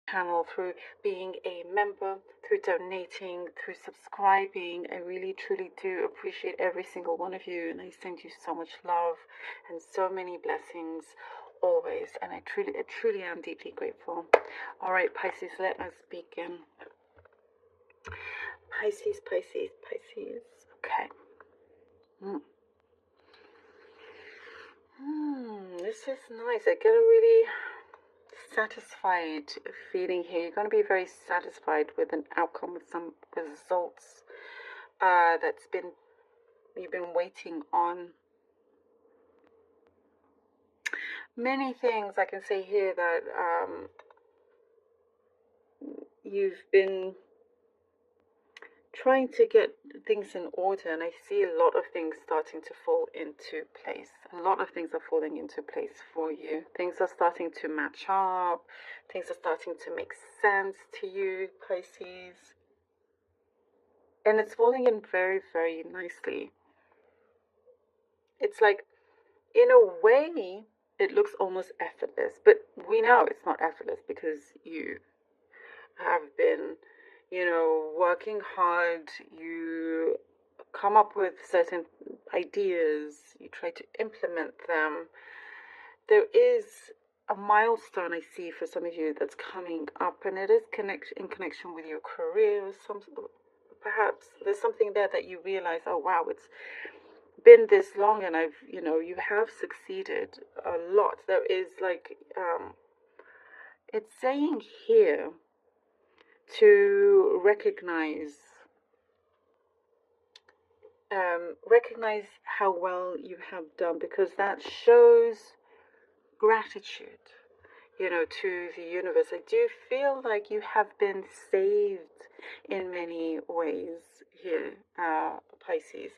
channel, through being a member, through donating, through subscribing. I really truly do appreciate every single one of you, and I send you so much love and so many blessings always, and I truly am deeply grateful. All right, Pisces, let us begin. Pisces, Pisces, Pisces. Okay. This is nice. I get a really satisfied feeling here. You're going to be very satisfied with an outcome, with some results you've been waiting on. Many things I can say here that you've been trying to get things in order, and I see a lot of things starting to fall into place. A lot of things are falling into place for you. Things are starting to match up. Things are starting to make sense to you, Pisces. And it's falling in very, very nicely. It's like, in a way, it looks almost effortless, but we know it's not effortless because you have been, working hard. You come up with certain ideas, you try to implement them. There is a milestone I see for some of you that's coming up, and it is in connection with your career. Perhaps there's something there that you realize, oh wow, it's been this long, and you have succeeded a lot. There is it's saying here to recognize how well you have done, because that shows gratitude, to the universe. I do feel like you have been saved in many ways here, Pisces.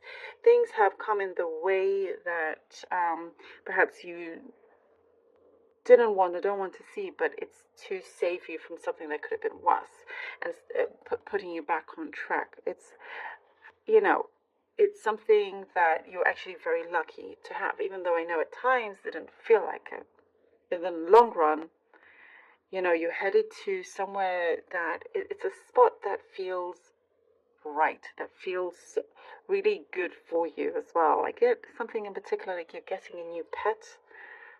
Things have come in the way that perhaps you don't want to see, but it's to save you from something that could have been worse, and putting you back on track. It's something that you're actually very lucky to have, even though I know at times it didn't feel like it. In the long run, you're headed to somewhere that it's a spot that feels right, that feels really good for you as well. I get something in particular, like you're getting a new pet.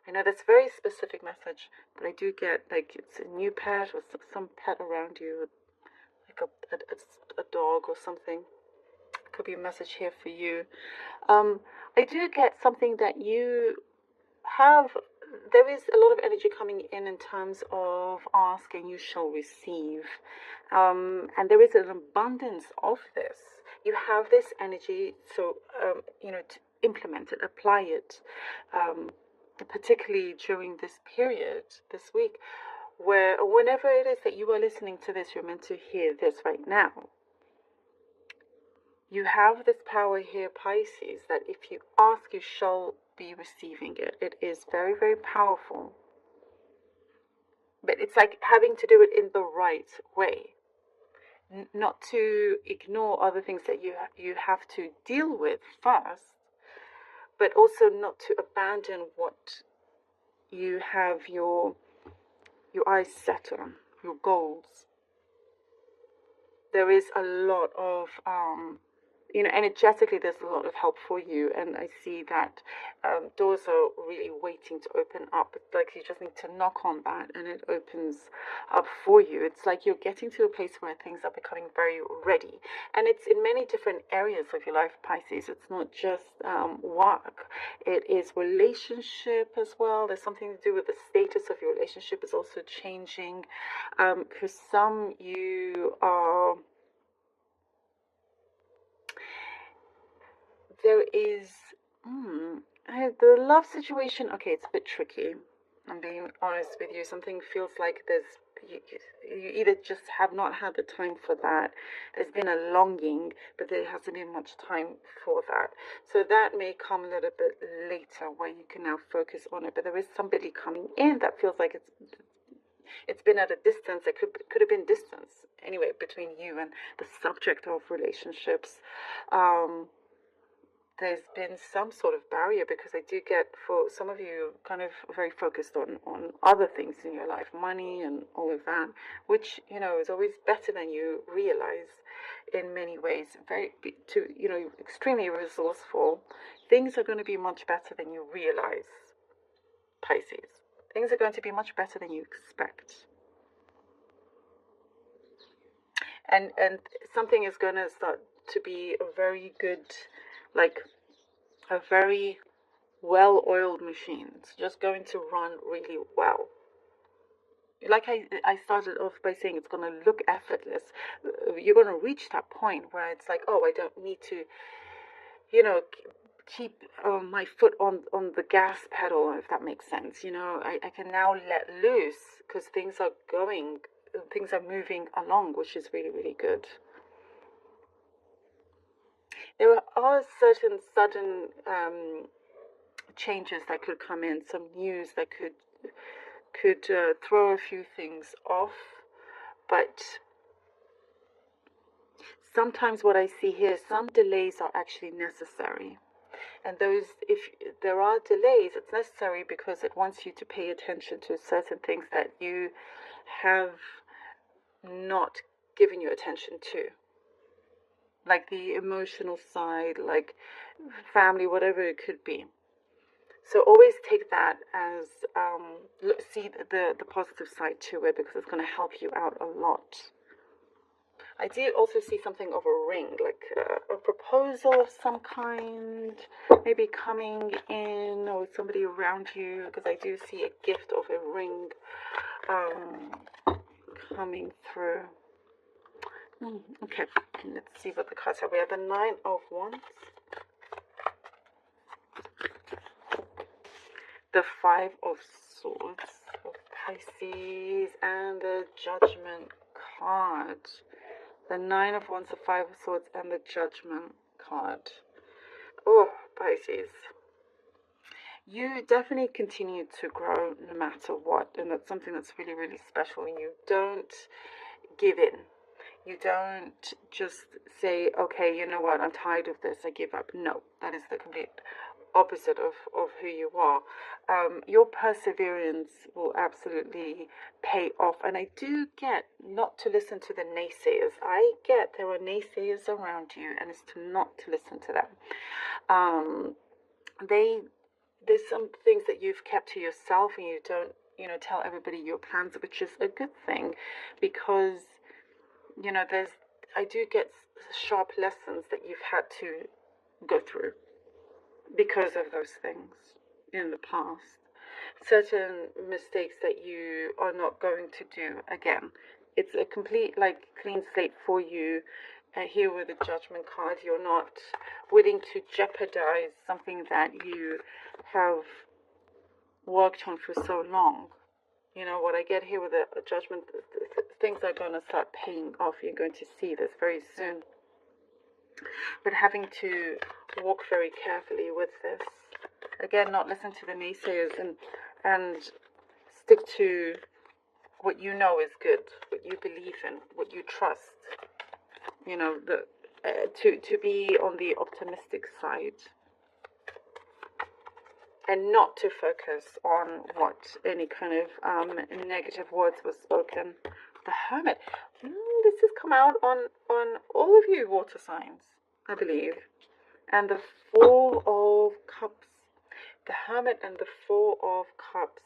I know that's a very specific message, but I do get like it's a new pet or some pet around you, like a dog or something. Could be a message here for you. I do get something that you have. There is a lot of energy coming in terms of ask and you shall receive, and there is an abundance of this. You have this energy, so to implement it, apply it, particularly during this period, this week, whenever it is that you are listening to this, you're meant to hear this right now. You have this power here, Pisces, that if you ask, you shall be receiving it. It is very, very powerful. But it's like having to do it in the right way. Not to ignore other things that you have to deal with first, but also not to abandon what you have your eyes set on, your goals. There is a lot of energetically, there's a lot of help for you, and I see that doors are really waiting to open up. It's like you just need to knock on that, and it opens up for you. It's like you're getting to a place where things are becoming very ready, and it's in many different areas of your life, Pisces. It's not just work; it is relationship as well. There's something to do with the status of your relationship is also changing. For some, you are. There is the love situation. Okay, it's a bit tricky. I'm being honest with you. Something feels like you either just have not had the time for that. There's been a longing, but there hasn't been much time for that. So that may come a little bit later, where you can now focus on it. But there is somebody coming in that feels like it's been at a distance. It could have been distance anyway between you and the subject of relationships. there's been some sort of barrier, because I do get, for some of you, kind of very focused on other things in your life, money and all of that, which, is always better than you realize in many ways. Extremely resourceful. Things are going to be much better than you realize, Pisces. Things are going to be much better than you expect. And something is going to start to be a very good, like a very well-oiled machine. It's just going to run really well. Like I started off by saying, it's going to look effortless. You're going to reach that point where it's like, oh, I don't need to, keep my foot on the gas pedal, if that makes sense. I can now let loose, because things are moving along, which is really, really good. There are certain sudden changes that could come in, some news that could throw a few things off, but sometimes what I see here, some delays are actually necessary. And if there are delays, it's necessary because it wants you to pay attention to certain things that you have not given your attention to, like the emotional side, like family, whatever it could be. So always take that as, see the positive side to it, because it's going to help you out a lot. I do also see something of a ring, like a proposal of some kind, maybe coming in, or somebody around you, because I do see a gift of a ring coming through. Okay, let's see what the cards have. We have the 9 of Wands, the 5 of Swords of Pisces, and the Judgment card. The 9 of Wands, the 5 of Swords, and the Judgment card. Oh, Pisces. You definitely continue to grow no matter what, and that's something that's really, really special. And you don't give in. You don't just say, okay, you know what, I'm tired of this, I give up. No, that is the complete opposite of who you are. Your perseverance will absolutely pay off. And I do get not to listen to the naysayers. I get there are naysayers around you, and it's not to listen to them. There's some things that you've kept to yourself, and you don't, tell everybody your plans, which is a good thing, because, I do get sharp lessons that you've had to go through because of those things in the past. Certain mistakes that you are not going to do again. It's a complete, clean slate for you. Here with the Judgment card, you're not willing to jeopardize something that you have worked on for so long. What I get here with the Judgment, things are going to start paying off. You're going to see this very soon. But having to walk very carefully with this. Again, not listen to the naysayers, and stick to what you know is good, what you believe in, what you trust. To be on the optimistic side, and not to focus on what any kind of negative words were spoken. The Hermit. This has come out on all of you water signs, I believe. And the Four of Cups. The Hermit and the Four of Cups.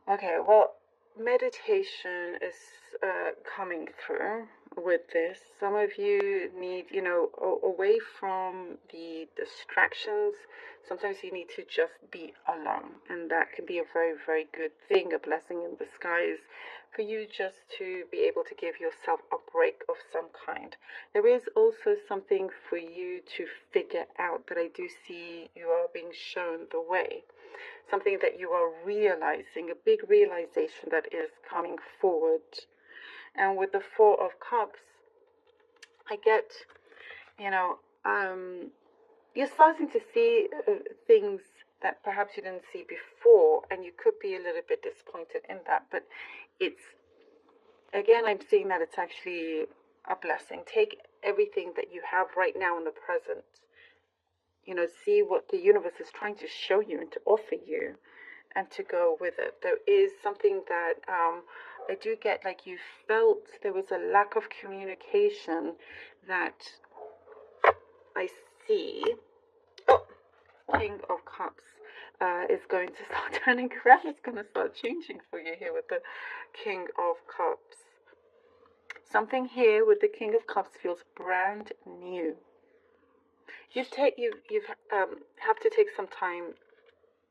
Okay, well, meditation is coming through with this. Some of you need, away from the distractions, sometimes you need to just be alone. And that can be a very, very good thing, a blessing in disguise, for you just to be able to give yourself a break of some kind. There is also something for you to figure out, but I do see you are being shown the way. Something that you are realizing, a big realization that is coming forward. And with the Four of Cups, I get, you're starting to see things that perhaps you didn't see before, and you could be a little bit disappointed in that. But it's, again, I'm seeing that it's actually a blessing. Take everything that you have right now in the present. See what the universe is trying to show you and to offer you, and to go with it. There is something that I do get, like you felt there was a lack of communication that I see. Oh, King of Cups is going to start turning around. It's going to start changing for you here with the King of Cups. Something here with the King of Cups feels brand new. You have to take some time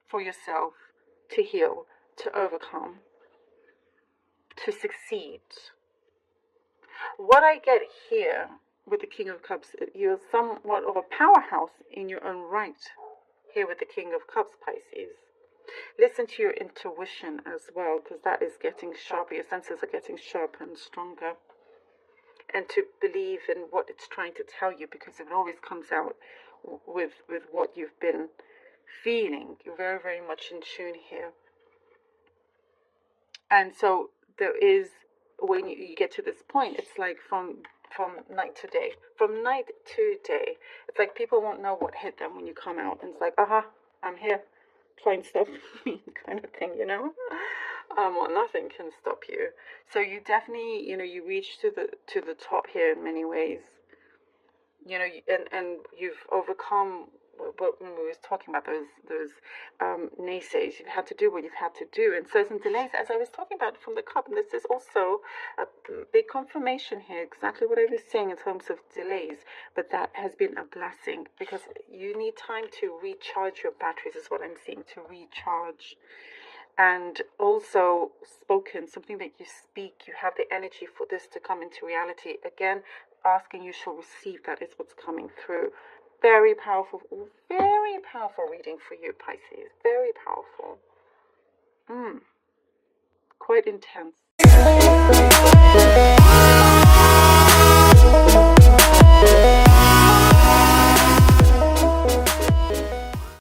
for yourself to heal, to overcome, to succeed. What I get here with the King of Cups, you're somewhat of a powerhouse in your own right. Here with the King of Cups, Pisces. Listen to your intuition as well, because that is getting sharper. Your senses are getting sharper and stronger. And to believe in what it's trying to tell you, because it always comes out with what you've been feeling. You're very, very much in tune here. And so there is, when you get to this point, it's like from night to day. From night to day, it's like people won't know what hit them when you come out. And it's like, I'm here, trying stuff, kind of thing, Well, nothing can stop you. So you definitely, you reach to the top here in many ways. And you've overcome what when we was talking about those naysays. You've had to do what you've had to do, and so some delays, as I was talking about from the cup. And this is also a big confirmation here, exactly what I was saying in terms of delays. But that has been a blessing, because you need time to recharge your batteries, is what I'm seeing, to recharge. And also spoken, something that you speak, you have the energy for this to come into reality. Again, asking you shall receive, that is what's coming through. Very powerful reading for you, Pisces. Very powerful. Quite intense.